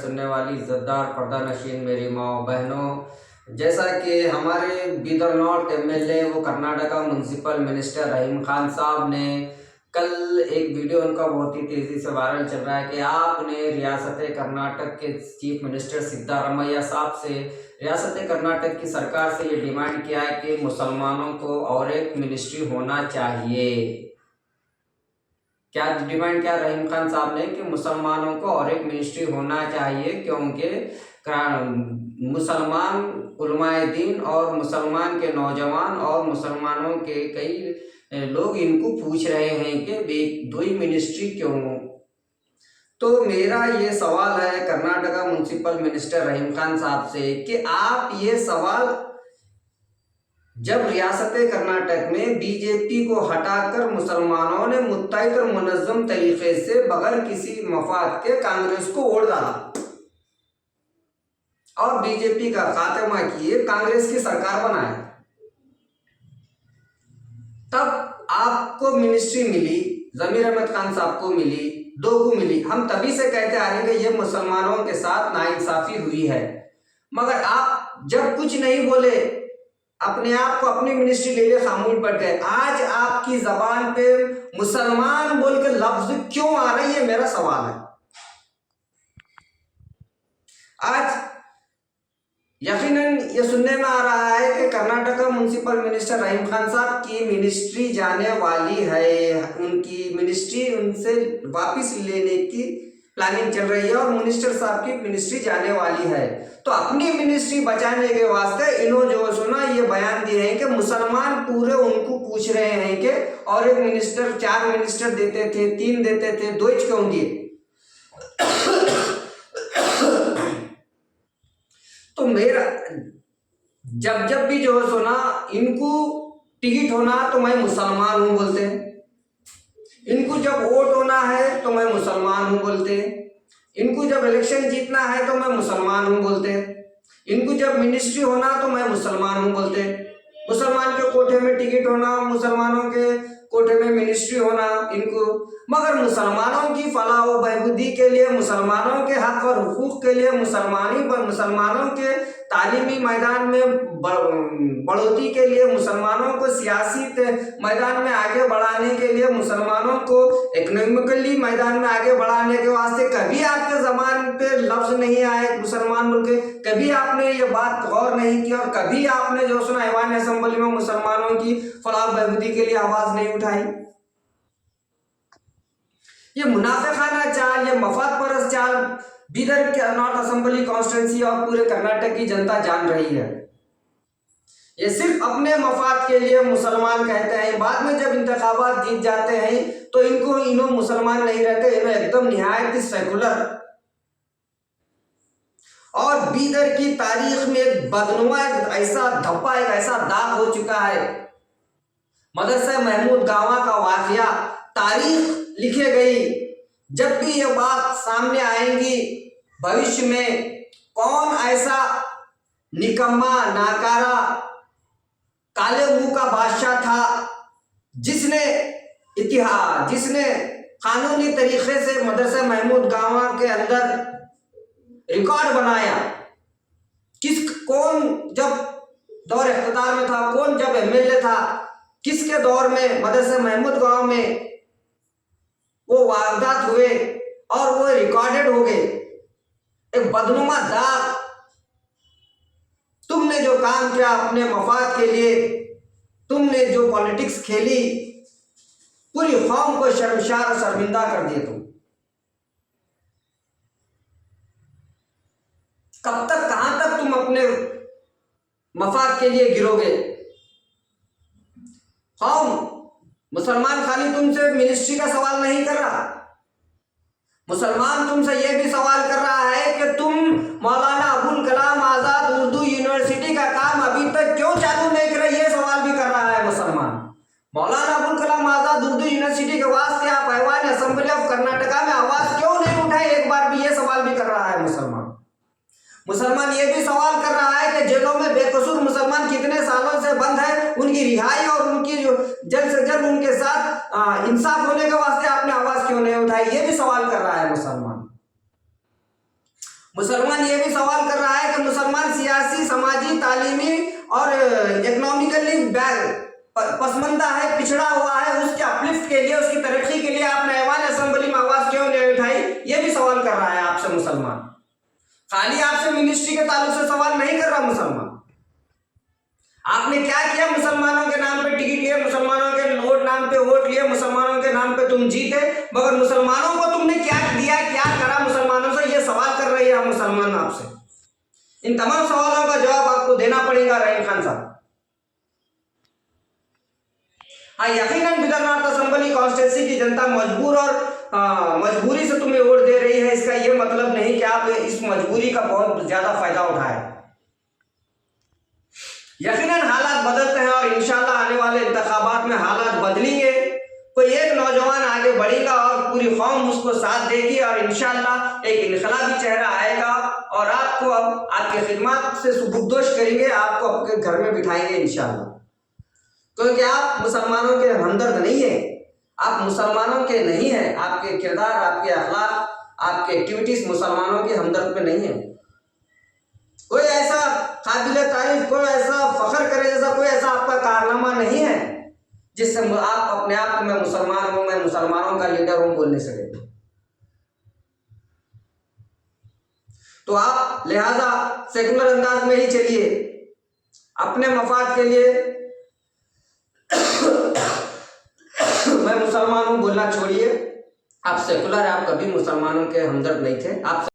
सुनने वाली इज्जतदार पर्दा नशीन मेरी माँ बहनों, जैसा कि हमारे बीदर नॉर्थ एमएलए वो कर्नाटका म्यूनसिपल मिनिस्टर रहीम खान साहब ने कल एक वीडियो उनका बहुत ही तेज़ी से वायरल चल रहा है कि आपने रियासत कर्नाटक के चीफ मिनिस्टर सिद्धारमैया साहब से रियासत कर्नाटक की सरकार से ये डिमांड किया है कि मुसलमानों को और एक मिनिस्ट्री होना चाहिए। क्या डिमांड क्या रहीम खान साहब ने कि मुसलमानों को और एक मिनिस्ट्री होना चाहिए, क्योंकि मुसलमान उलमाए दीन और मुसलमान के नौजवान और मुसलमानों के कई लोग इनको पूछ रहे हैं कि दो ही मिनिस्ट्री क्यों। तो मेरा ये सवाल है कर्नाटका म्यूनसिपल मिनिस्टर रहीम खान साहब से कि आप ये सवाल जब रियासत कर्नाटक में बीजेपी को हटाकर मुसलमानों ने मुत्तहिद और मुनज़्ज़म तरीके से बगैर किसी मफाद के कांग्रेस को वोट डाला और बीजेपी का खात्मा किए, कांग्रेस की सरकार बनाए, तब आपको मिनिस्ट्री मिली, जमीर अहमद खान साहब को मिली, दो को मिली। हम तभी से कहते आ रहे हैं कि ये मुसलमानों के साथ नाइंसाफी हुई है, मगर आप जब कुछ नहीं बोले, अपने आप को अपनी मिनिस्ट्री ले लिए, खामोश पड़ गए। आज आपकी जबान पे मुसलमान बोल के लफ्ज क्यों आ रही है, मेरा सवाल है। आज यकीनन ये सुनने में आ रहा है कि कर्नाटका म्यूनसिपल मिनिस्टर रहीम खान साहब की मिनिस्ट्री जाने वाली है, उनकी मिनिस्ट्री उनसे वापस लेने की प्लानिंग चल रही है और मिनिस्टर साहब की मिनिस्ट्री जाने वाली है। तो अपनी मिनिस्ट्री बचाने के वास्ते इन्होंने जो सुना ये बयान दिए हैं कि मुसलमान पूरे उनको पूछ रहे हैं कि और एक मिनिस्टर, 4 मिनिस्टर देते थे, 3 देते थे, 2 ही क्यों दिए। तो मेरा जब भी जो सुना इनको टिकट होना तो मैं मुसलमान हूं बोलते हैं, इनको जब वोट होना है तो मैं मुसलमान हूं बोलते हैं, इनको जब इलेक्शन जीतना है तो मैं मुसलमान हूं बोलते हैं, इनको जब मिनिस्ट्री होना तो मैं मुसलमान हूं बोलते हैं, मुसलमान के कोठे में टिकट होना, मुसलमानों के कोठे में मिनिस्ट्री होना इनको। मगर मुसलमानों की फलाह व बहबूदी के लिए, मुसलमानों के हक और हुकूक के लिए, मुसलमानों के तालीमी मैदान में बढ़ोतरी के लिए, मुसलमानों को सियासी मैदान में आगे बढ़ाने के लिए, मुसलमानों को इकोनॉमिकली मैदान में आगे बढ़ाने के वास्ते कभी आपके ज़बान पे लफ्ज़ नहीं आए मुसलमान बोल के, कभी आपने ये बात गौर नहीं की और कभी आपने जो सुना ऐवान असेंबली में मुसलमानों की फलाह बहबूदी के लिए आवाज़ नहीं उठाई। ये मुनाफिकाना चाल, ये मफाद परस्त चाल बीदर के नॉर्थ असेंबली कॉन्स्टिट्यूंसी और पूरे कर्नाटक की जनता जान रही है। ये सिर्फ अपने मफाद के लिए मुसलमान कहते हैं, बाद में जब इंतखाबात जीत जाते हैं तो इन्हों मुसलमान नहीं रहते, इन्हों एकदम निहायत सेकुलर। और बीदर की तारीख में एक बदनुमा, ऐसा धब्बा, एक ऐसा दाग हो चुका है। मदरसा महमूद गांवा का वाकया तारीख लिखे गई। जब भी ये बात सामने आएंगी भविष्य में, कौन ऐसा निकम्मा, नाकारा, काले मुंह का बादशाह था जिसने कानूनी तरीके से मदरसा महमूद गांवा के अंदर रिकॉर्ड बनाया। कौन जब दौर इख्तियार में था, कौन जब एमएलए था, किसके दौर में मदरसा महमूद गांव में वो वारदात हुए और वो रिकॉर्डेड हो गए। एक बदनुमा दाग, तुमने जो काम किया अपने मफाद के लिए, तुमने जो पॉलिटिक्स खेली, पूरी कौम को शर्मशार और शर्मिंदा कर दिए। तुम कब तक, कहां तक तुम अपने मफाद के लिए गिरोगे। कौम मुसलमान खाली तुमसे मिनिस्ट्री का सवाल नहीं कर रहा, मुसलमान तुमसे यह भी सवाल कर रहा है कि तुम मौलाना अबुल कलाम आज़ाद उर्दू यूनिवर्सिटी का काम अभी तक क्यों चालू नहीं कर रहे, ये सवाल भी कर रहा है मुसलमान। मौलाना अबुल कलाम आज़ाद उर्दू यूनिवर्सिटी के वास्ते आप ऐवान असेंबली ऑफ कर्नाटका में आवाज़ क्यों नहीं उठाए, एक बार भी ये सवाल भी कर रहा है मुसलमान ये भी सवाल कर रहा है कि जेलों में बेकसूर मुसलमान कितने सालों से बंद है, उनकी रिहाई और उनकी जो जल्द से जल्द उनके साथ इंसाफ होने के वास्ते आपने आवाज क्यों नहीं उठाई, ये भी सवाल कर रहा है मुसलमान ये भी सवाल कर रहा है कि मुसलमान सियासी, समाजी, तालीमी और इकोनॉमिकली पसमंदा है, पिछड़ा हुआ है, उसके अपलिफ्ट के लिए, उसकी तरक्की के लिए आपने ऐवान असेंबली में आवाज क्यों नहीं उठाई? ये भी सवाल कर रहा है आपसे मुसलमान। खाली आपसे मिनिस्ट्री के ताल्लुक से सवाल नहीं कर रहा मुसलमान। आपने क्या किया? मुसलमानों के नाम पे टिकट लिए, मुसलमानों के वोट नाम पे वोट लिए, मुसलमानों के नाम पे तुम जीते, मगर मुसलमानों को तुमने क्या दिया, क्या करा मुसलमानों से? ये सवाल कर रही है मुसलमान आपसे। इन तमाम सवालों का जवाब आपको देना पड़ेगा रहीम खान साहब। हाँ, यकीनन बिदर नॉर्थ असेंबली कॉन्स्टिट्यूंसी की जनता मजबूर और मजबूरी से तुम्हें वोट दे रही है। इसका ये मतलब नहीं कि आप इस मजबूरी का बहुत ज्यादा फायदा उठाए। यकीनन हालात बदलते हैं और इंशाल्लाह आने वाले इंतखाबात में हालात बदलेंगे। कोई एक नौजवान आगे बढ़ेगा और पूरी कौम उसको साथ देगी और इंशाल्लाह एक इनकलाबी चेहरा आएगा और आपको अब आपकी खिदमत से सुबुकदोश करेंगे, आपको अपने घर में बिठाएंगे इंशाल्लाह। क्योंकि आप मुसलमानों के हमदर्द नहीं है, आप मुसलमानों के नहीं है, आपके किरदार, आपके अखलाक, आपके एक्टिविटीज मुसलमानों के हमदर्द पे नहीं है। कोई ऐसा काबिल तारीफ, कोई ऐसा फख्र करे जैसा कोई ऐसा आपका कारनामा नहीं है जिससे आप अपने आप को मैं मुसलमान हूं, मैं मुसलमानों का लीडर हूं बोल नहीं सके। तो आप लिहाजा सेकुलर अंदाज में ही चलिए, अपने मफाद के लिए मैं मुसलमान हूं बोलना छोड़िए। आप सेकुलर, आप कभी मुसलमानों के हमदर्द नहीं थे। आप